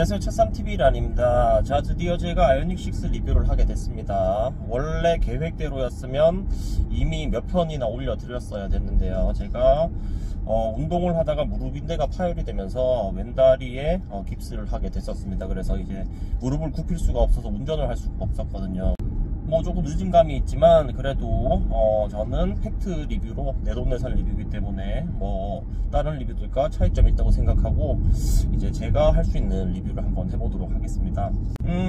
안녕하세요, 찻삼TV란입니다. 자, 드디어 제가 아이오닉6 리뷰를 하게 됐습니다. 원래 계획대로였으면 이미 몇 편이나 올려드렸어야 됐는데요. 제가 운동을 하다가 무릎 인대가 파열이 되면서 왼다리에 깁스를 하게 됐었습니다. 그래서 이제 무릎을 굽힐 수가 없어서 운전을 할 수가 없었거든요. 뭐 조금 늦은 감이 있지만 그래도 저는 팩트 리뷰로 내돈내산 리뷰이기 때문에 뭐 다른 리뷰들과 차이점이 있다고 생각하고 이제 제가 할 수 있는 리뷰를 한번 해보도록 하겠습니다.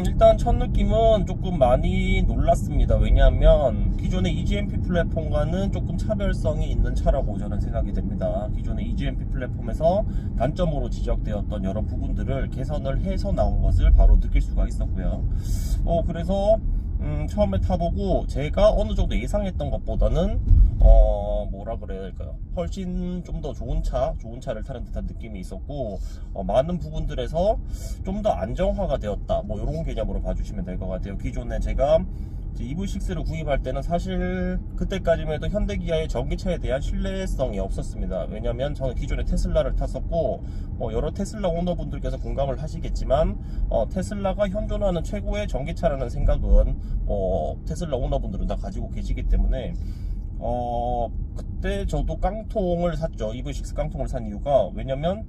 일단 첫 느낌은 조금 많이 놀랐습니다. 왜냐하면 기존의 EGMP 플랫폼과는 조금 차별성이 있는 차라고 저는 생각이 됩니다. 기존의 EGMP 플랫폼에서 단점으로 지적되었던 여러 부분들을 개선을 해서 나온 것을 바로 느낄 수가 있었고요. 그래서 처음에 타보고 제가 어느 정도 예상했던 것보다는 뭐라 그래야 될까요? 훨씬 좀 더 좋은 차를 타는 듯한 느낌이 있었고 많은 부분들에서 좀 더 안정화가 되었다, 뭐 이런 개념으로 봐주시면 될 것 같아요. 기존에 제가 EV6를 구입할 때는 사실 그때까지만 해도 현대기아의 전기차에 대한 신뢰성이 없었습니다. 왜냐면 저는 기존에 테슬라를 탔었고 여러 테슬라 오너분들께서 공감을 하시겠지만 테슬라가 현존하는 최고의 전기차라는 생각은 테슬라 오너분들은 다 가지고 계시기 때문에 그때 저도 깡통을 샀죠. EV6 깡통을 산 이유가 왜냐면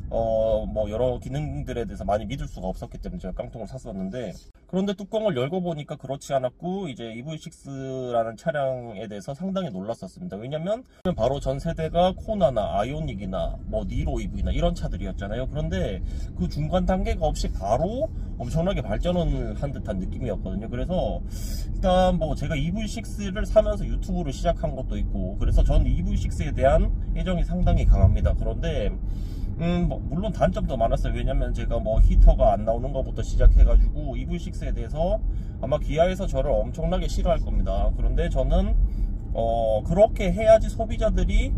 뭐 여러 기능들에 대해서 많이 믿을 수가 없었기 때문에 제가 깡통을 샀었는데, 그런데 뚜껑을 열고 보니까 그렇지 않았고 이제 EV6라는 차량에 대해서 상당히 놀랐었습니다. 왜냐면 바로 전 세대가 코나나 아이오닉이나 뭐 니로 EV나 이런 차들이었잖아요. 그런데 그 중간 단계가 없이 바로 엄청나게 발전을 한 듯한 느낌이었거든요. 그래서 일단 뭐 제가 EV6를 사면서 유튜브를 시작한 것도 있고 그래서 전 EV6에 대한 애정이 상당히 강합니다. 그런데 물론 단점도 많았어요. 왜냐면 제가 뭐 히터가 안 나오는 것부터 시작해가지고 EV6에 대해서 아마 기아에서 저를 엄청나게 싫어할 겁니다. 그런데 저는 그렇게 해야지 소비자들이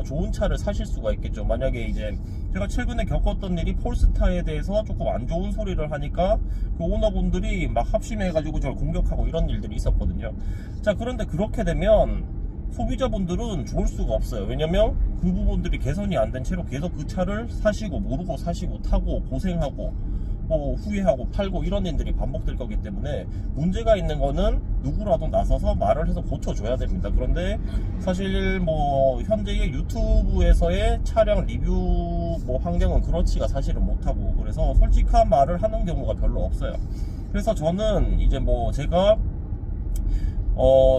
좋은 차를 사실 수가 있겠죠. 만약에 이제 제가 최근에 겪었던 일이 폴스타에 대해서 조금 안 좋은 소리를 하니까 그 오너분들이 막 합심해가지고 저를 공격하고 이런 일들이 있었거든요. 자, 그런데 그렇게 되면 소비자분들은 좋을 수가 없어요. 왜냐면 그 부분들이 개선이 안 된 채로 계속 그 차를 사시고 모르고 사시고 타고 고생하고 뭐 후회하고 팔고 이런 일들이 반복될 거기 때문에 문제가 있는 거는 누구라도 나서서 말을 해서 고쳐줘야 됩니다. 그런데 사실 뭐 현재의 유튜브에서의 차량 리뷰 뭐 환경은 그렇지가 사실은 못하고 그래서 솔직한 말을 하는 경우가 별로 없어요. 그래서 저는 이제 뭐 제가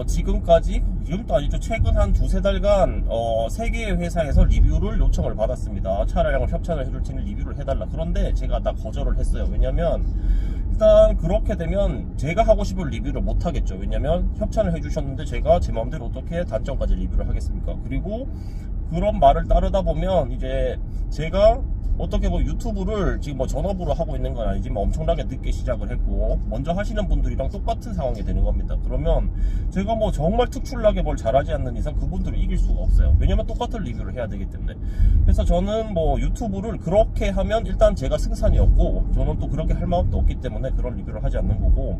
지금도 아니죠. 최근 한 두세 달간 3개의 회사에서 리뷰를 요청을 받았습니다. 차량을 협찬을 해줄 테니 리뷰를 해달라. 그런데 제가 다 거절을 했어요. 왜냐면 일단 그렇게 되면 제가 하고 싶은 리뷰를 못 하겠죠. 왜냐면 협찬을 해주셨는데 제가 제 마음대로 어떻게 단점까지 리뷰를 하겠습니까? 그리고 그런 말을 따르다 보면 이제 제가 어떻게 뭐 유튜브를 지금 뭐 전업으로 하고 있는 건 아니지만 엄청나게 늦게 시작을 했고 먼저 하시는 분들이랑 똑같은 상황이 되는 겁니다. 그러면 제가 뭐 정말 특출나게 뭘 잘하지 않는 이상 그분들을 이길 수가 없어요. 왜냐면 똑같은 리뷰를 해야 되기 때문에. 그래서 저는 뭐 유튜브를 그렇게 하면 일단 제가 승산이 없고 저는 또 그렇게 할 마음도 없기 때문에 그런 리뷰를 하지 않는 거고,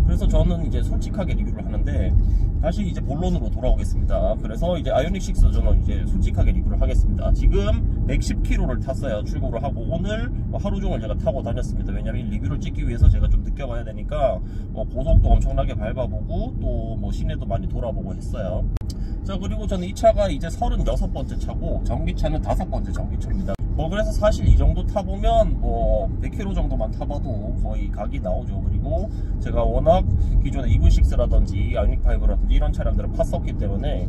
그래서 저는 이제 솔직하게 리뷰를 하는데 다시 이제 본론으로 돌아오겠습니다. 그래서 이제 아이오닉6 저는 이제 솔직하게 리뷰를 하겠습니다. 지금 110km를 탔어요. 출고를 하고 오늘 하루 종일 제가 타고 다녔습니다. 왜냐면 리뷰를 찍기 위해서 제가 좀 느껴봐야 되니까 고속도 엄청나게 밟아보고 또 뭐 시내도 많이 돌아보고 했어요. 자, 그리고 저는 이 차가 이제 36번째 차고 전기차는 5번째 전기차입니다. 그래서 사실 이 정도 타보면 100km 정도만 타봐도 거의 각이 나오죠. 그리고 제가 워낙 기존에 EV6라든지 아이오닉5라든지 이런 차량들을 팠었기 때문에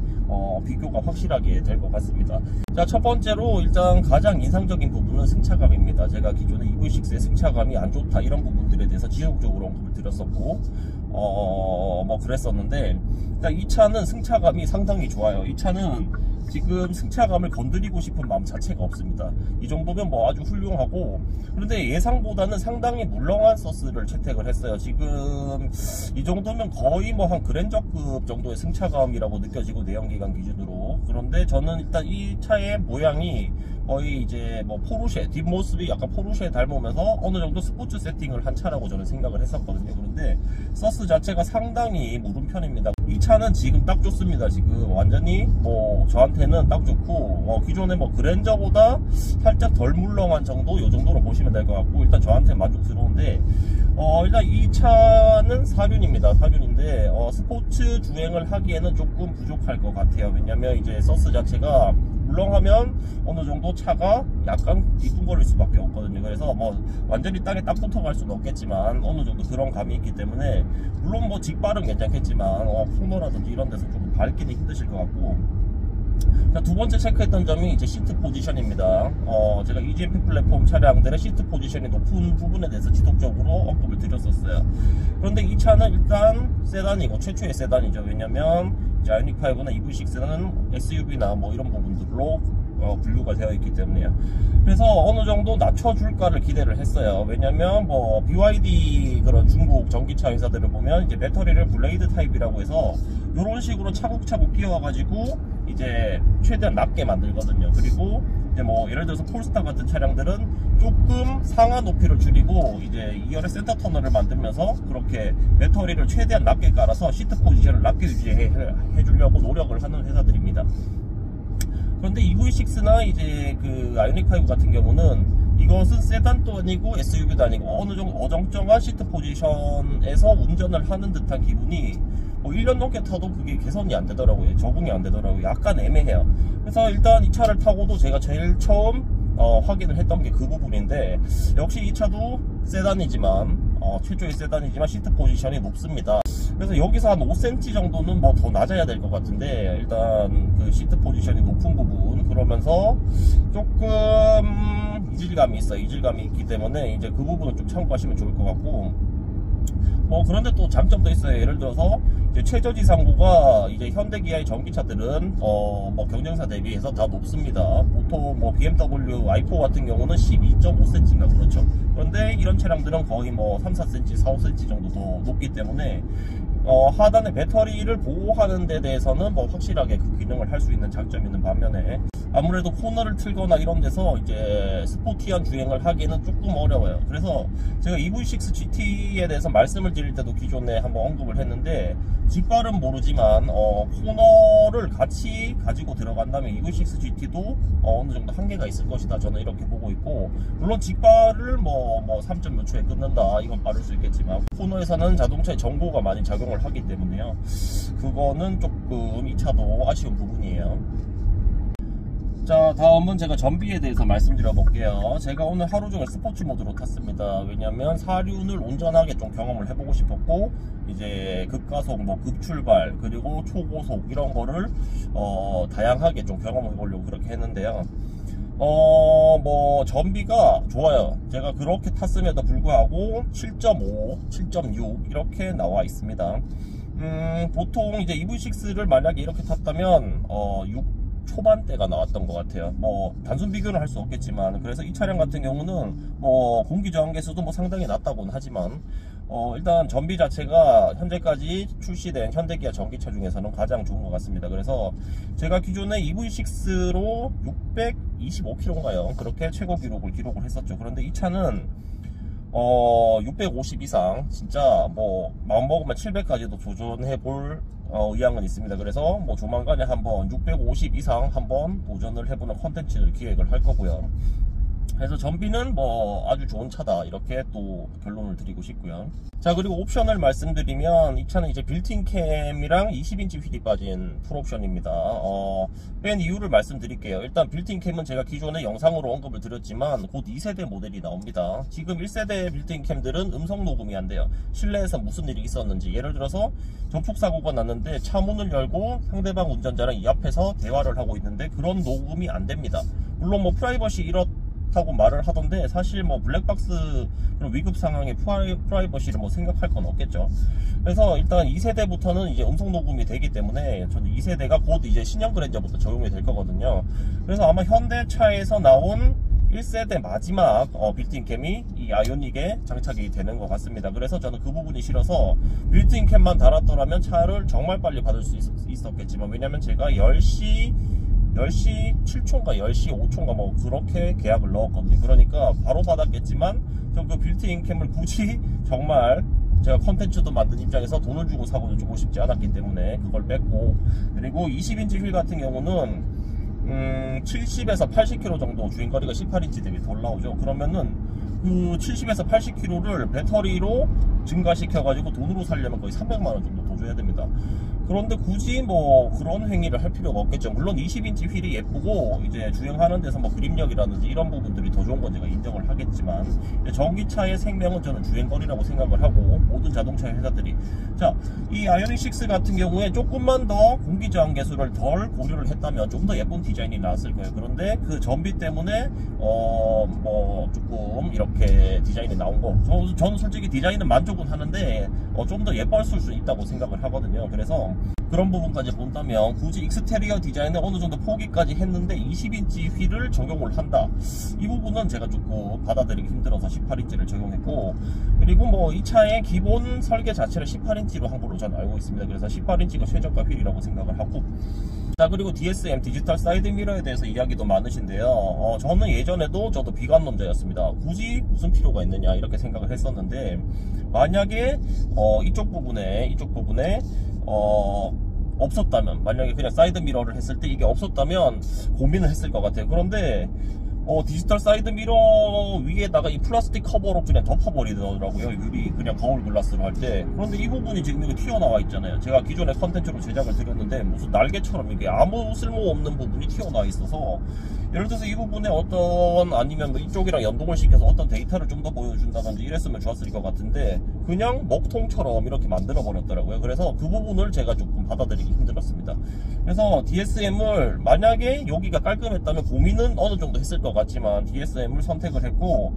비교가 확실하게 될 것 같습니다. 자, 첫 번째로 일단 가장 인상적인 부분은 승차감입니다. 제가 기존에 EV6의 승차감이 안 좋다 이런 부분들에 대해서 지속적으로 언급을 드렸었고 뭐 그랬었는데 일단 이 차는 승차감이 상당히 좋아요. 이 차는 지금 승차감을 건드리고 싶은 마음 자체가 없습니다. 이 정도면 뭐 아주 훌륭하고, 그런데 예상보다는 상당히 물렁한 서스를 채택을 했어요. 지금 이 정도면 거의 뭐 한 그랜저급 정도의 승차감이라고 느껴지고 내연기관 기준으로. 그런데 저는 일단 이 차의 모양이 거의 이제 뭐 포르쉐, 뒷모습이 약간 포르쉐에 닮으면서 어느 정도 스포츠 세팅을 한 차라고 저는 생각을 했었거든요. 그런데 서스 자체가 상당히 무른 편입니다. 이 차는 지금 딱 좋습니다. 지금 완전히 뭐 저한테는 딱 좋고, 기존에 뭐 그랜저보다 살짝 덜 물렁한 정도, 요 정도로 보시면 될 것 같고, 일단 저한테 만족스러운데, 일단 이 차는 4륜입니다. 4륜인데 스포츠 주행을 하기에는 조금 부족할 것 같아요. 왜냐면 이제 서스 자체가 물렁하면 어느 정도 차가 약간 뒤뚱거릴 수밖에 없거든요. 그래서 뭐 완전히 땅에 딱 붙어갈 수는 없겠지만 어느 정도 그런 감이 있기 때문에, 물론 뭐 직발은 괜찮겠지만 코너라든지 이런 데서 조금 밟기는 힘드실 것 같고. 자, 두 번째 체크했던 점이 이제 시트 포지션입니다. 제가 EGMP 플랫폼 차량들의 시트 포지션이 높은 부분에 대해서 지속적으로 언급을 드렸었어요. 그런데 이 차는 일단 세단이고 최초의 세단이죠. 왜냐면 아이오닉 5나 EV6는 SUV나 뭐 이런 부분들로 분류가 되어 있기 때문에요. 그래서 어느 정도 낮춰줄까를 기대를 했어요. 왜냐면 뭐 BYD 그런 중국 전기차 회사들을 보면 이제 배터리를 블레이드 타입이라고 해서 이런 식으로 차곡차곡 끼워가지고 이제 최대한 낮게 만들거든요. 그리고 이제 뭐 예를 들어서 폴스타 같은 차량들은 조금 상하 높이를 줄이고 이제 2열의 센터 터널을 만들면서 그렇게 배터리를 최대한 낮게 깔아서 시트 포지션을 낮게 유지해 주려고 노력을 하는 회사들입니다. 그런데 EV6나 이제 그 아이오닉 5 같은 경우는 이것은 세단도 아니고 SUV도 아니고 어느 정도 어정쩡한 시트 포지션에서 운전을 하는 듯한 기분이 1년 넘게 타도 그게 개선이 안 되더라고요. 적응이 안 되더라고요. 약간 애매해요. 그래서 일단 이 차를 타고도 제가 제일 처음 확인을 했던 게 그 부분인데, 역시 이 차도 세단이지만 최초의 세단이지만 시트 포지션이 높습니다. 그래서 여기서 한 5cm 정도는 뭐 더 낮아야 될 것 같은데, 일단 그 시트 포지션이 높은 부분, 그러면서 조금 이질감이 있어요. 이질감이 있기 때문에 이제 그 부분은 좀 참고하시면 좋을 것 같고, 그런데 또 장점도 있어요. 예를 들어서 이제 최저지상고가 이제 현대기아의 전기차들은 뭐 경쟁사 대비해서 다 높습니다. 보통 뭐 BMW i4 같은 경우는 12.5cm인가 그렇죠. 그런데 이런 차량들은 거의 뭐 3, 4cm, 4, 5cm 정도 더 높기 때문에 하단의 배터리를 보호하는 데 대해서는 뭐 확실하게 그 기능을 할 수 있는 장점이 있는 반면에, 아무래도 코너를 틀거나 이런 데서 이제 스포티한 주행을 하기는 조금 어려워요. 그래서 제가 EV6 GT에 대해서 말씀을 드릴 때도 기존에 한번 언급을 했는데, 직발은 모르지만 코너를 같이 가지고 들어간다면 EV6 GT도 어느 정도 한계가 있을 것이다, 저는 이렇게 보고 있고, 물론 직발을 뭐 3점 몇 초에 끊는다 이건 빠를 수 있겠지만, 코너에서는 자동차의 전고가 많이 작용을 하기 때문에요. 그거는 조금 이 차도 아쉬운 부분이에요. 자, 다음은 제가 전비에 대해서 말씀드려 볼게요. 제가 오늘 하루 종일 스포츠 모드로 탔습니다. 왜냐면 4륜을 온전하게 좀 경험을 해보고 싶었고, 이제 급가속, 뭐 급출발, 그리고 초고속 이런 거를 다양하게 좀 경험해 보려고 그렇게 했는데요. 뭐 전비가 좋아요. 제가 그렇게 탔음에도 불구하고 7.5, 7.6 이렇게 나와 있습니다. 보통 이제 EV6를 만약에 이렇게 탔다면 6 초반대가 나왔던 것 같아요. 뭐 단순 비교는 할 수 없겠지만, 그래서 이 차량 같은 경우는 뭐 공기 저항계수도 뭐 상당히 낮다고는 하지만 일단 전비 자체가 현재까지 출시된 현대기아 전기차 중에서는 가장 좋은 것 같습니다. 그래서 제가 기존에 EV6로 625km인가요? 그렇게 최고 기록을 했었죠. 그런데 이 차는 650 이상 진짜 뭐 마음먹으면 700까지도 도전해 볼 의향은 있습니다. 그래서 뭐 조만간에 한번 650 이상 한번 도전을 해보는 컨텐츠를 기획을 할 거고요. 그래서 전비는 뭐 아주 좋은 차다, 이렇게 또 결론을 드리고 싶고요. 자, 그리고 옵션을 말씀드리면 이 차는 이제 빌트인 캠이랑 20인치 휠이 빠진 풀옵션입니다. 뺀 이유를 말씀드릴게요. 일단 빌트인 캠은 제가 기존에 영상으로 언급을 드렸지만 곧 2세대 모델이 나옵니다. 지금 1세대 빌트인 캠들은 음성 녹음이 안 돼요. 실내에서 무슨 일이 있었는지, 예를 들어서 전폭 사고가 났는데 차 문을 열고 상대방 운전자랑 이 앞에서 대화를 하고 있는데 그런 녹음이 안 됩니다. 물론 뭐 프라이버시 하고 말을 하던데, 사실 뭐 블랙박스 그런 위급 상황에 프라이버시를 뭐 생각할 건 없겠죠. 그래서 일단 2세대부터는 이제 음성 녹음이 되기 때문에 저는 2세대가 곧 이제 신형 그랜저부터 적용이 될 거거든요. 그래서 아마 현대차에서 나온 1세대 마지막 빌트인 캠이 이 아이오닉에 장착이 되는 것 같습니다. 그래서 저는 그 부분이 싫어서 빌트인 캠만 달았더라면 차를 정말 빨리 받을 수 있었겠지만, 왜냐면 제가 10시 7초인가 10시 5초인가 뭐 그렇게 계약을 넣었거든요. 그러니까 바로 받았겠지만 저 그 빌트인 캠을 굳이 정말 제가 컨텐츠도 만든 입장에서 돈을 주고 사고는 주고 싶지 않았기 때문에 그걸 뺐고, 그리고 20인치 휠 같은 경우는 70에서 80km 정도 주행거리가 18인치 대비 덜 나오죠. 그러면은 그 70에서 80km를 배터리로 증가시켜가지고 돈으로 살려면 거의 300만원 정도 더 줘야 됩니다. 그런데 굳이 뭐 그런 행위를 할 필요가 없겠죠. 물론 20인치 휠이 예쁘고 이제 주행하는 데서 뭐 그립력이라든지 이런 부분들이 더 좋은 건 제가 인정을 하겠지만, 전기차의 생명은 저는 주행거리라고 생각을 하고, 모든 자동차 회사들이 자, 이 아이오닉 6 같은 경우에 조금만 더 공기저항 계수를 덜 고려를 했다면 좀 더 예쁜 디자인이 나왔을 거예요. 그런데 그 전비 때문에 뭐 조금 이렇게 디자인이 나온 거, 저는 솔직히 디자인은 만족은 하는데 좀 더 예뻤을 수 있다고 생각을 하거든요. 그래서 그런 부분까지 본다면 굳이 익스테리어 디자인을 어느 정도 포기까지 했는데 20인치 휠을 적용을 한다, 이 부분은 제가 조금 받아들이기 힘들어서 18인치를 적용했고, 그리고 뭐 이 차의 기본 설계 자체를 18인치로 한 걸로 저는 알고 있습니다. 그래서 18인치가 최저가 휠이라고 생각을 하고, 자, 그리고 DSM 디지털 사이드 미러에 대해서 이야기도 많으신데요. 저는 예전에도 저도 비관론자였습니다. 굳이 무슨 필요가 있느냐 이렇게 생각을 했었는데, 만약에 이쪽 부분에 없었다면, 만약에 그냥 사이드 미러를 했을 때 이게 없었다면 고민을 했을 것 같아요. 그런데 디지털 사이드 미러 위에다가 이 플라스틱 커버로 그냥 덮어버리더라고요. 유리 그냥 거울 글라스로 할 때. 그런데 이 부분이 지금 이거 튀어나와 있잖아요. 제가 기존에 컨텐츠로 제작을 드렸는데 무슨 날개처럼 이게 아무 쓸모없는 부분이 튀어나와 있어서, 예를 들어서 이 부분에 아니면 뭐 이쪽이랑 연동을 시켜서 어떤 데이터를 좀 더 보여준다든지 이랬으면 좋았을 것 같은데, 그냥 먹통처럼 이렇게 만들어 버렸더라고요. 그래서 그 부분을 제가 조금 받아들이기 힘들었습니다. 그래서 DSM을 만약에 여기가 깔끔했다면 고민은 어느 정도 했을 것 같지만 DSM을 선택을 했고,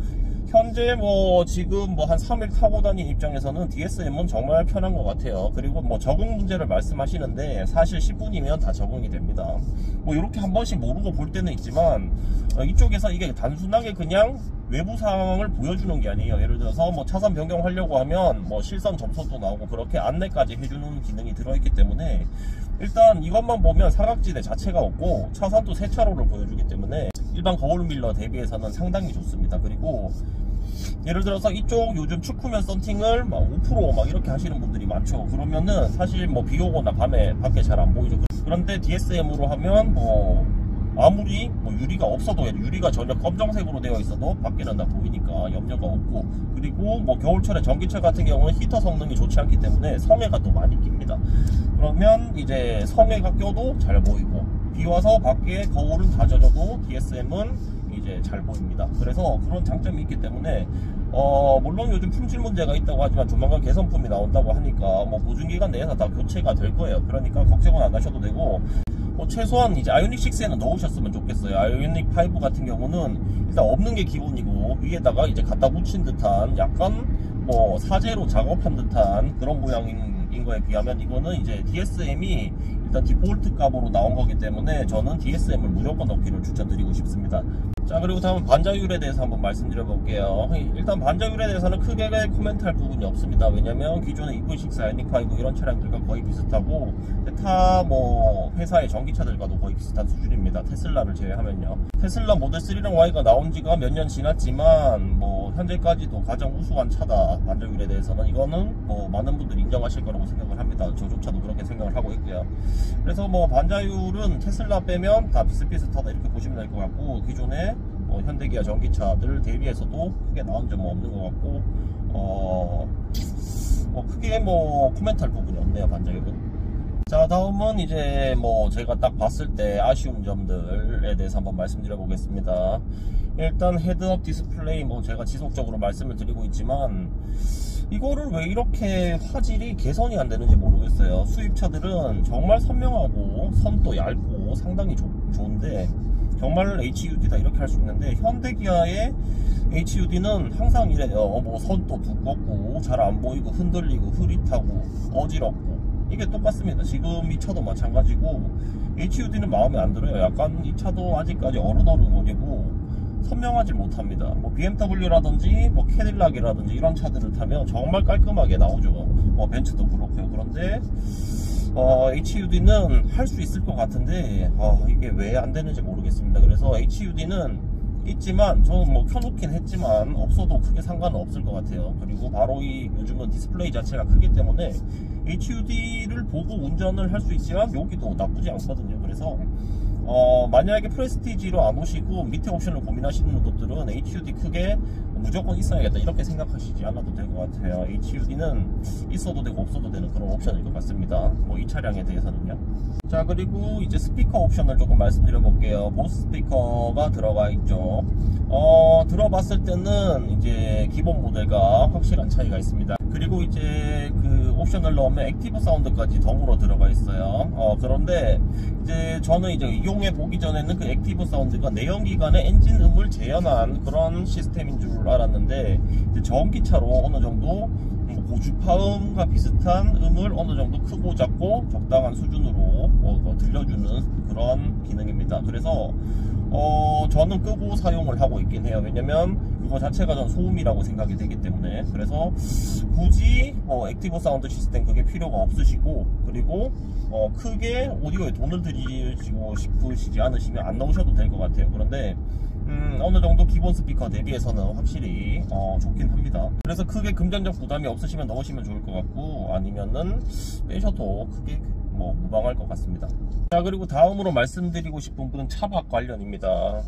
현재 뭐 지금 뭐 한 3일 타고 다니는 입장에서는 DSM은 정말 편한 것 같아요. 그리고 뭐 적응 문제를 말씀하시는데 사실 10분이면 다 적응이 됩니다. 뭐 이렇게 한 번씩 모르고 볼 때는 있지만, 이쪽에서 이게 단순하게 그냥 외부 상황을 보여주는 게 아니에요. 예를 들어서 뭐 차선 변경하려고 하면 뭐 실선 점선도 나오고 그렇게 안내까지 해주는 기능이 들어있기 때문에, 일단 이것만 보면 사각지대 자체가 없고 차선도 세 차로를 보여주기 때문에 일반 거울 밀러 대비해서는 상당히 좋습니다. 그리고 예를 들어서 이쪽 요즘 축구면 썬팅을 막 5% 막 이렇게 하시는 분들이 많죠. 그러면은 사실 뭐 비 오거나 밤에 밖에 잘 안 보이죠. 그런데 DSM으로 하면 뭐 아무리 뭐 유리가 없어도, 유리가 전혀 검정색으로 되어 있어도 밖에는 다 보이니까 염려가 없고, 그리고 뭐 겨울철에 전기차 같은 경우는 히터 성능이 좋지 않기 때문에 성에가 또 많이 낍니다. 그러면 이제 성에가 껴도 잘 보이고, 비 와서 밖에 거울은 다 젖어도 DSM은 이제 잘 보입니다. 그래서 그런 장점이 있기 때문에 물론 요즘 품질 문제가 있다고 하지만 조만간 개선품이 나온다고 하니까 뭐 보증기간 내에서 다 교체가 될 거예요. 그러니까 걱정은 안 하셔도 되고, 최소한 이제 아이오닉 6에는 넣으셨으면 좋겠어요. 아이오닉 5 같은 경우는 일단 없는 게 기본이고, 위에다가 이제 갖다 붙인 듯한 약간 뭐 사제로 작업한 듯한 그런 모양인 거에 비하면, 이거는 이제 DSM이 일단 디폴트 값으로 나온 거기 때문에 저는 DSM을 무조건 넣기를 추천드리고 싶습니다. 자, 그리고 다음은 반자율에 대해서 한번 말씀드려 볼게요. 일단 반자율에 대해서는 크게 코멘트할 부분이 없습니다. 왜냐면 기존의 EV6, 아이오닉 5 이런 차량들과 거의 비슷하고, 타 뭐 회사의 전기차들과도 거의 비슷한 수준입니다. 테슬라를 제외하면요. 테슬라 모델 3랑 Y가 나온 지가 몇 년 지났지만 뭐 현재까지도 가장 우수한 차다, 반자율에 대해서는. 이거는 뭐 많은 분들이 인정하실 거라고 생각을 합니다. 저조차도 그렇게 생각을 하고 있고요. 그래서 뭐 반자율은 테슬라 빼면 다 비슷비슷하다 이렇게 보시면 될 것 같고, 기존에 현대기아 전기차들 대비해서도 크게 나온 점은 없는 것 같고, 크게 뭐 코멘트할 부분이 없네요, 반자율은. 자, 다음은 이제 뭐 제가 딱 봤을 때 아쉬운 점들에 대해서 한번 말씀드려 보겠습니다. 일단 헤드업 디스플레이, 뭐 제가 지속적으로 말씀을 드리고 있지만 이거를 왜 이렇게 화질이 개선이 안 되는지 모르겠어요. 수입차들은 정말 선명하고 선도 얇고 상당히 좋은데 정말 HUD다 이렇게 할 수 있는데, 현대기아의 HUD는 항상 이래요. 뭐 선도 두껍고 잘 안 보이고 흔들리고 흐릿하고 어지럽고, 이게 똑같습니다. 지금 이 차도 마찬가지고 HUD는 마음에 안 들어요. 약간 이 차도 아직까지 어른어른거리고 선명하지 못합니다. 뭐 BMW라든지 뭐 캐딜락이라든지 이런 차들을 타면 정말 깔끔하게 나오죠. 뭐 벤츠도 그렇고요. 그런데 HUD는 할 수 있을 것 같은데 이게 왜 안 되는지 모르겠습니다. 그래서 HUD는 있지만 저는 뭐 켜놓긴 했지만 없어도 크게 상관은 없을 것 같아요. 그리고 바로 이 요즘은 디스플레이 자체가 크기 때문에 HUD를 보고 운전을 할 수 있지만 여기도 나쁘지 않거든요. 그래서 만약에 프레스티지로 안 오시고 밑에 옵션을 고민하시는 분들은 HUD 크게 무조건 있어야겠다 이렇게 생각하시지 않아도 될 것 같아요. HUD는 있어도 되고 없어도 되는 그런 옵션일 것 같습니다. 뭐 이 차량에 대해서는요. 자, 그리고 이제 스피커 옵션을 조금 말씀드려 볼게요. 보스 스피커가 들어가 있죠. 들어봤을 때는 이제 기본 모델과 확실한 차이가 있습니다. 그리고 이제 그 옵션을 넣으면 액티브 사운드까지 덤으로 들어가 있어요. 그런데 이제 저는 이제 이용해 보기 전에는 그 액티브 사운드가 내연기관의 엔진 음을 재현한 그런 시스템인 줄 알았는데 이제 전기차로 어느 정도 고주파음과 비슷한 음을 어느 정도 크고 작고 적당한 수준으로 들려주는 그런 기능입니다. 그래서 저는 끄고 사용을 하고 있긴 해요. 왜냐면 그거 자체가 전 소음이라고 생각이 되기 때문에. 그래서 굳이 액티브 사운드 시스템 그게 필요가 없으시고, 그리고 크게 오디오에 돈을 들이시고 싶으시지 않으시면 안 넣으셔도 될 것 같아요. 그런데 어느 정도 기본 스피커 대비해서는 확실히 좋긴 합니다. 그래서 크게 금전적 부담이 없으시면 넣으시면 좋을 것 같고, 아니면은 빼셔도 크게 무방할 것 같습니다. 자, 그리고 다음으로 말씀드리고 싶은 분은 차박 관련입니다.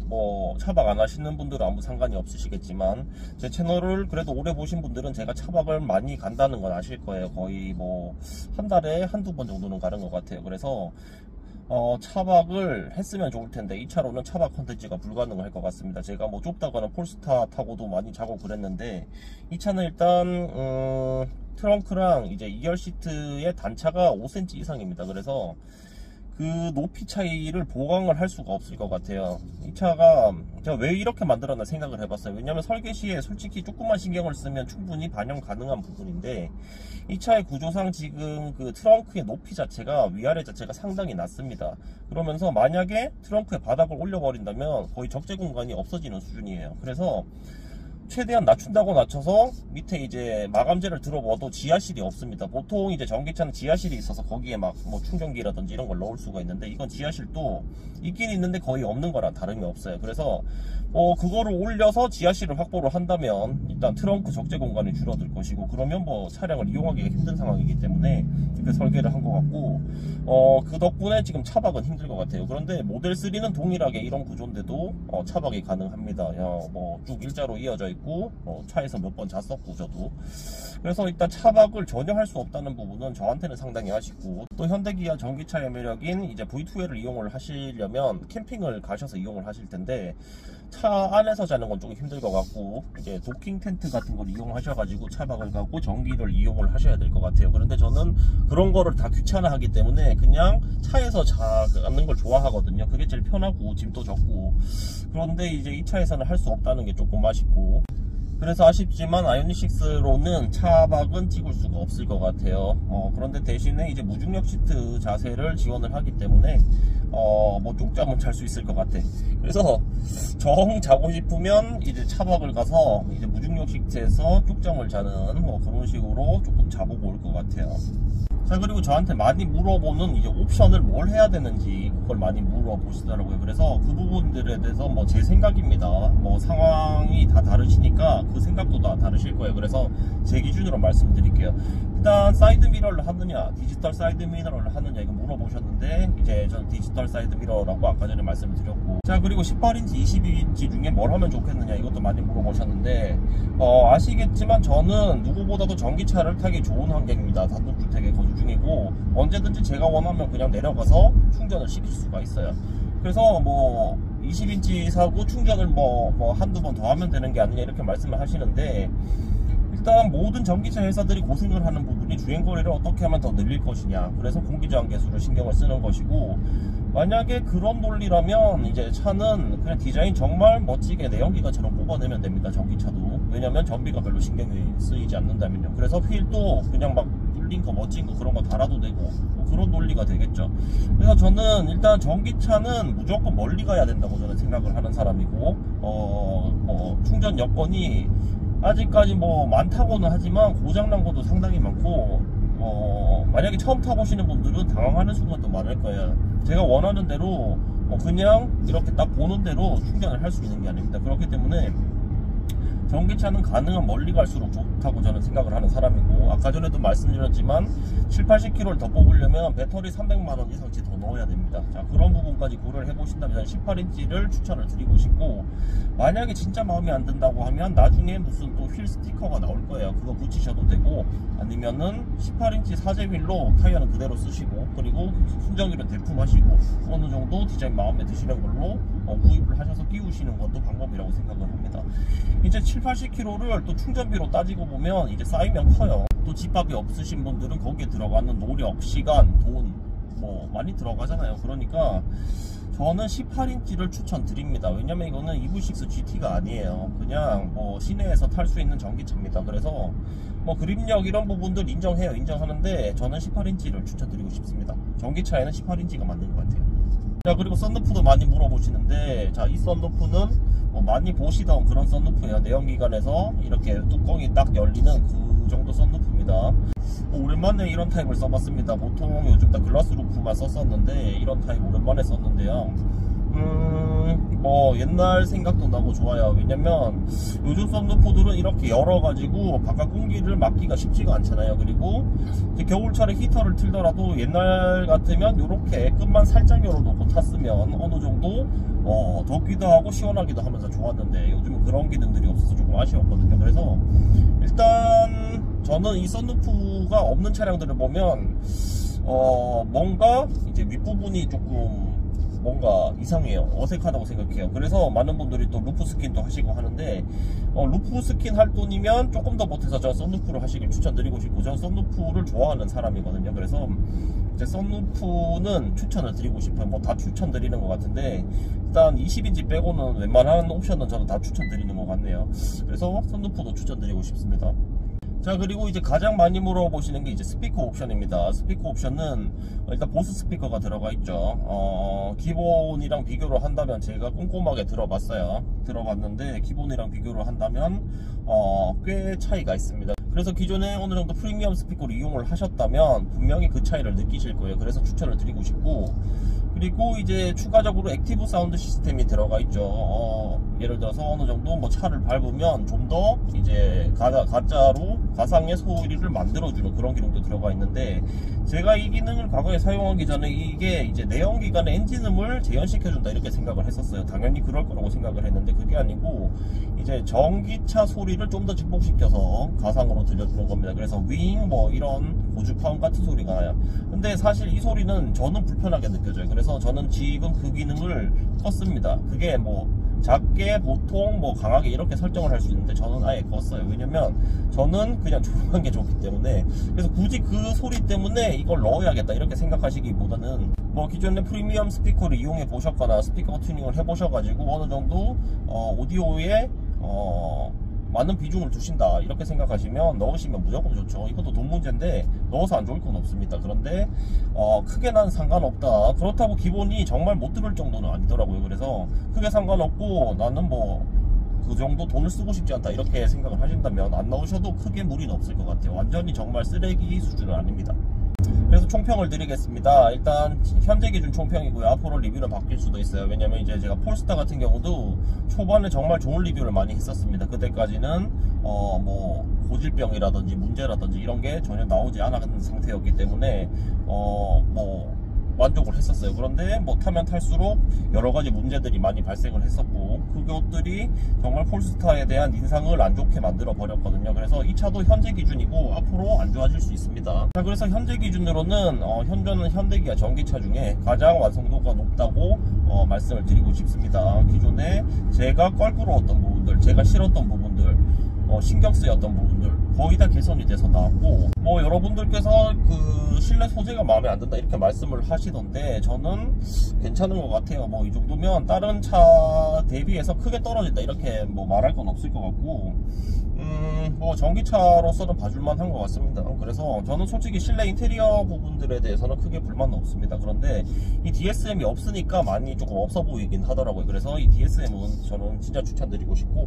차박 안 하시는 분들은 아무 상관이 없으시겠지만 제 채널을 그래도 오래 보신 분들은 제가 차박을 많이 간다는 건 아실 거예요. 거의 한 달에 한두 번 정도는 가는 것 같아요. 그래서 차박을 했으면 좋을 텐데 이 차로는 차박 컨텐츠가 불가능할 것 같습니다. 제가 좁다거나 폴스타 타고도 많이 자고 그랬는데 이 차는 일단 트렁크랑 이제 2열 시트의 단차가 5cm 이상입니다. 그래서 그 높이 차이를 보강을 할 수가 없을 것 같아요. 이 차가 제가 왜 이렇게 만들었나 생각을 해봤어요. 왜냐면 설계 시에 솔직히 조금만 신경을 쓰면 충분히 반영 가능한 부분인데 이 차의 구조상 지금 그 트렁크의 높이 자체가 위아래 자체가 상당히 낮습니다. 그러면서 만약에 트렁크의 바닥을 올려버린다면 거의 적재 공간이 없어지는 수준이에요. 그래서 최대한 낮춘다고 낮춰서 밑에 이제 마감재를 들어봐도 지하실이 없습니다. 보통 이제 전기차는 지하실이 있어서 거기에 충전기라든지 이런 걸 넣을 수가 있는데 이건 지하실도 있긴 있는데 거의 없는 거랑 다름이 없어요. 그래서 그거를 올려서 지하실을 확보를 한다면 일단 트렁크 적재 공간이 줄어들 것이고, 그러면 차량을 이용하기가 힘든 상황이기 때문에 이렇게 설계를 한 것 같고, 그 덕분에 지금 차박은 힘들 것 같아요. 그런데 모델 3는 동일하게 이런 구조인데도 차박이 가능합니다. 쭉 일자로 이어져 있고 차에서 몇 번 잤었고 저도. 그래서 일단 차박을 전혀 할 수 없다는 부분은 저한테는 상당히 아쉽고, 또 현대기아 전기차의 매력인 이제 V2L을 이용을 하시려면 캠핑을 가셔서 이용을 하실 텐데 차 안에서 자는 건 조금 힘들 것 같고, 이제 도킹 텐트 같은 걸 이용하셔가지고 차박을 가고 전기를 이용을 하셔야 될 것 같아요. 그런데 저는 그런 거를 다 귀찮아하기 때문에 그냥 차에서 자는 걸 좋아하거든요. 그게 제일 편하고 짐도 적고. 그런데 이제 이 차에서는 할 수 없다는 게 조금 아쉽고, 그래서 아쉽지만 아이오닉6로는 차박은 찍을 수가 없을 것 같아요. 그런데 대신에 이제 무중력 시트 자세를 지원을 하기 때문에 쪽잠은 잘 수 있을 것 같아. 그래서 정 자고 싶으면 이제 차박을 가서 이제 무중력 시트에서 쪽잠을 자는 그런 식으로 조금 자보고 올 것 같아요. 자, 그리고 저한테 많이 물어보는 이제 옵션을 뭘 해야 되는지 그걸 많이 물어보시더라고요. 그래서 그 부분들에 대해서 제 생각입니다. 상황이 다 다르시니까 그 생각도 다 다르실 거예요. 그래서 제 기준으로 말씀드릴게요. 일단 사이드 미러를 하느냐, 디지털 사이드 미러를 하느냐 이거 물어보셨는데 이제 저는 디지털 사이드 미러라고 아까 전에 말씀을 드렸고, 자, 그리고 18인치, 22인치 중에 뭘 하면 좋겠느냐 이것도 많이 물어보셨는데 아시겠지만 저는 누구보다도 전기차를 타기 좋은 환경입니다. 단독주택에 거주 중이고 언제든지 제가 원하면 그냥 내려가서 충전을 시킬 수가 있어요. 그래서 20인치 사고 충전을 한두 번 더 하면 되는 게 아니냐 이렇게 말씀을 하시는데, 일단 모든 전기차 회사들이 고생을 하는 부분이 주행거리를 어떻게 하면 더 늘릴 것이냐, 그래서 공기저항 계수를 신경을 쓰는 것이고, 만약에 그런 논리라면 이제 차는 그냥 디자인 정말 멋지게 내연기관처럼 뽑아내면 됩니다. 전기차도. 왜냐면 전비가 별로 신경이 쓰이지 않는다면요. 그래서 휠도 그냥 뚫린 거 멋진 거 그런 거 달아도 되고 그런 논리가 되겠죠. 그래서 저는 일단 전기차는 무조건 멀리 가야 된다고 저는 생각을 하는 사람이고, 충전 여건이 아직까지 많다고는 하지만 고장난 것도 상당히 많고, 만약에 처음 타보시는 분들은 당황하는 순간도 많을 거예요. 제가 원하는 대로 그냥 이렇게 딱 보는 대로 충전을 할 수 있는 게 아닙니다. 그렇기 때문에 전기차는 가능한 멀리 갈수록 좋다고 저는 생각을 하는 사람이고, 아까 전에도 말씀드렸지만 70-80km를 더 뽑으려면 배터리 300만원 이상치 더 넣어야 됩니다. 자, 그런 부분까지 고려를 해보신다면 18인치를 추천을 드리고 싶고, 만약에 진짜 마음에 안 든다고 하면 나중에 무슨 또 휠 스티커가 나올 거예요. 그거 붙이셔도 되고, 아니면은 18인치 사제 휠로 타이어는 그대로 쓰시고, 그리고 순정휠은 대품하시고, 어느 정도 디자인 마음에 드시는 걸로 구입을 하셔서 끼우시는 것도 방법이라고 생각을 합니다. 이제 70-80km를 또 충전비로 따지고 보면 이제 쌓이면 커요. 또 집밥이 없으신 분들은 거기에 들어가는 노력, 시간, 돈 뭐 많이 들어가잖아요. 그러니까 저는 18인치를 추천드립니다. 왜냐면 이거는 EV6 GT가 아니에요. 그냥 뭐 시내에서 탈 수 있는 전기차입니다. 그래서 뭐 그립력 이런 부분들 인정하는데 저는 18인치를 추천드리고 싶습니다. 전기차에는 18인치가 맞는 것 같아요. 자, 그리고 썬루프도 많이 물어보시는데, 자, 이 썬루프는 많이 보시던 그런 썬루프예요. 내연기관에서 이렇게 뚜껑이 딱 열리는 그 정도 썬루프입니다. 오랜만에 이런 타입을 써봤습니다. 보통 요즘 다 글라스 루프만 썼었는데 이런 타입 오랜만에 썼는데요. 뭐 옛날 생각도 나고 좋아요. 왜냐면 요즘 썬루프들은 이렇게 열어가지고 바깥 공기를 막기가 쉽지가 않잖아요. 그리고 이제 겨울철에 히터를 틀더라도 옛날 같으면 이렇게 끝만 살짝 열어놓고 탔으면 어느 정도 덥기도 하고 시원하기도 하면서 좋았는데, 요즘은 그런 기능들이 없어서 조금 아쉬웠거든요. 그래서 일단 저는 이 썬루프가 없는 차량들을 보면 뭔가 이제 윗부분이 조금 뭔가 이상해요. 어색하다고 생각해요. 그래서 많은 분들이 또 루프 스킨도 하시고 하는데, 루프 스킨 할 돈이면 조금 더 보태서 저 썬루프를 하시길 추천드리고 싶고, 저는 썬루프를 좋아하는 사람이거든요. 그래서 이제 썬루프는 추천을 드리고 싶어요. 뭐 다 추천드리는 것 같은데, 일단 20인치 빼고는 웬만한 옵션은 저는 다 추천드리는 것 같네요. 그래서 썬루프도 추천드리고 싶습니다. 자, 그리고 이제 가장 많이 물어보시는 게 이제 스피커 옵션입니다. 스피커 옵션은 일단 보스 스피커가 들어가 있죠. 기본이랑 비교를 한다면 제가 꼼꼼하게 들어봤는데 기본이랑 비교를 한다면 꽤 차이가 있습니다. 그래서 기존에 어느 정도 프리미엄 스피커를 이용을 하셨다면 분명히 그 차이를 느끼실 거예요. 그래서 추천을 드리고 싶고, 그리고 이제 추가적으로 액티브 사운드 시스템이 들어가 있죠. 예를 들어서 어느 정도 뭐 차를 밟으면 좀 더 이제 가짜로 가상의 소리를 만들어주는 그런 기능도 들어가 있는데, 제가 이 기능을 과거에 사용하기 전에 이게 이제 내연기관의 엔진음을 재현시켜준다 이렇게 생각을 했었어요. 당연히 그럴 거라고 생각을 했는데 그게 아니고 이제 전기차 소리를 좀 더 증폭시켜서 가상으로 들려주는 겁니다. 그래서 윙 뭐 이런 고주파음 같은 소리가 나요. 근데 사실 이 소리는 저는 불편하게 느껴져요. 그래서 저는 지금 그 기능을 껐습니다. 그게 뭐 작게, 보통, 뭐 강하게 이렇게 설정을 할 수 있는데 저는 아예 껐어요. 왜냐면 저는 그냥 조용한 게 좋기 때문에. 그래서 굳이 그 소리 때문에 이걸 넣어야겠다 이렇게 생각하시기보다는 뭐 기존의 프리미엄 스피커를 이용해 보셨거나 스피커 튜닝을 해 보셔가지고 어느 정도 오디오에 많은 비중을 두신다 이렇게 생각하시면 넣으시면 무조건 좋죠. 이것도 돈 문제인데 넣어서 안 좋을 건 없습니다. 그런데 크게 난 상관없다, 그렇다고 기본이 정말 못 들을 정도는 아니더라고요. 그래서 크게 상관없고 나는 뭐 그 정도 돈을 쓰고 싶지 않다 이렇게 생각을 하신다면 안 넣으셔도 크게 무리는 없을 것 같아요. 완전히 정말 쓰레기 수준은 아닙니다. 그래서 총평을 드리겠습니다. 일단 현재 기준 총평이고요. 앞으로 리뷰는 바뀔 수도 있어요. 왜냐면 이제 제가 폴스타 같은 경우도 초반에 정말 좋은 리뷰를 많이 했었습니다. 그때까지는 뭐 고질병이라든지 문제라든지 이런 게 전혀 나오지 않은 상태였기 때문에 뭐 만족을 했었어요. 그런데 뭐 타면 탈수록 여러 가지 문제들이 많이 발생을 했었고, 그것들이 정말 폴스타에 대한 인상을 안 좋게 만들어 버렸거든요. 그래서 이 차도 현재 기준이고 앞으로 안 좋아질 수 있습니다. 자, 그래서 현재 기준으로는 현저는 현대기아 전기차 중에 가장 완성도가 높다고 말씀을 드리고 싶습니다. 기존에 제가 껄끄러웠던 부분들, 제가 싫었던 부분들, 신경 쓰였던 부분들 거의 다 개선이 돼서 나왔고, 뭐 여러분들께서 그 실내 소재가 마음에 안 든다 이렇게 말씀을 하시던데 저는 괜찮은 것 같아요. 뭐 이 정도면 다른 차 대비해서 크게 떨어진다 이렇게 뭐 말할 건 없을 것 같고, 뭐 전기차로서는 봐줄만 한 것 같습니다. 그래서 저는 솔직히 실내 인테리어 부분들에 대해서는 크게 불만은 없습니다. 그런데 이 DSM이 없으니까 많이 조금 없어 보이긴 하더라고요. 그래서 이 DSM은 저는 진짜 추천드리고 싶고,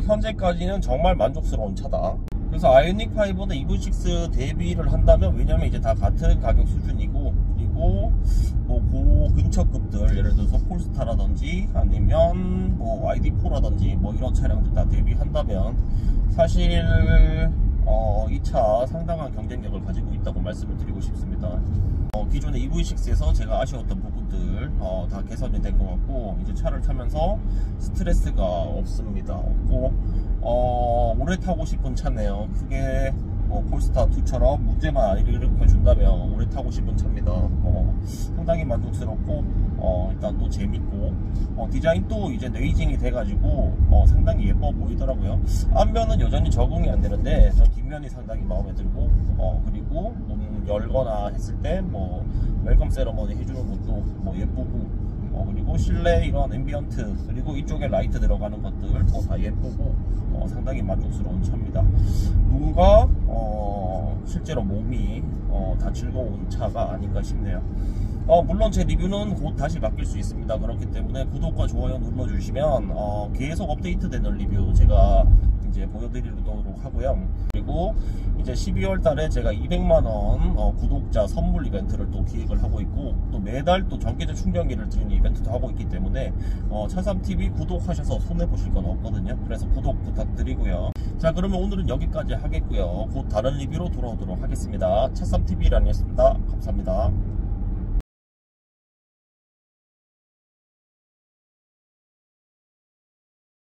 현재까지는 정말 만족스러운 차다. 그래서 아이오닉 5는 EV6 대비를 한다면, 왜냐면 이제 다 같은 가격 수준이고, 그리고 뭐 그 근처급들, 예를 들어서 아니면 뭐 ID4라든지 뭐 이런 차량들 다 대비한다면 사실 이 차 상당한 경쟁력을 가지고 있다고 말씀을 드리고 싶습니다. 기존의 EV6에서 제가 아쉬웠던 부분들 다 개선이 된 것 같고, 이제 차를 타면서 스트레스가 없습니다. 없고 오래 타고 싶은 차네요. 크게 폴스타2처럼 문제만 안 일으켜준다면 오래 타고 싶은 차입니다. 상당히 만족스럽고 일단 또 재밌고 디자인도 이제 네이징이 돼가지고 상당히 예뻐 보이더라고요. 앞면은 여전히 적응이 안 되는데 저 뒷면이 상당히 마음에 들고 그리고 문 열거나 했을 때 뭐 웰컴 세러머니 해주는 것도 뭐 예쁘고 그리고 실내 이런 앰비언트 그리고 이쪽에 라이트 들어가는 것들 다 예쁘고 상당히 만족스러운 차입니다. 뭔가 실제로 몸이 다 즐거운 차가 아닌가 싶네요. 물론 제 리뷰는 곧 다시 바뀔 수 있습니다. 그렇기 때문에 구독과 좋아요 눌러주시면 계속 업데이트되는 리뷰 제가 이제 보여드리도록 하고요. 그리고 이제 12월 달에 제가 200만원 구독자 선물 이벤트를 또 기획을 하고 있고, 또 매달 또 전기세 충전기를 드리는 이벤트도 하고 있기 때문에 차3TV 구독하셔서 손해보실 건 없거든요. 그래서 구독 부탁드리고요. 자, 그러면 오늘은 여기까지 하겠고요. 곧 다른 리뷰로 돌아오도록 하겠습니다. 차3TV라니었습니다. 감사합니다.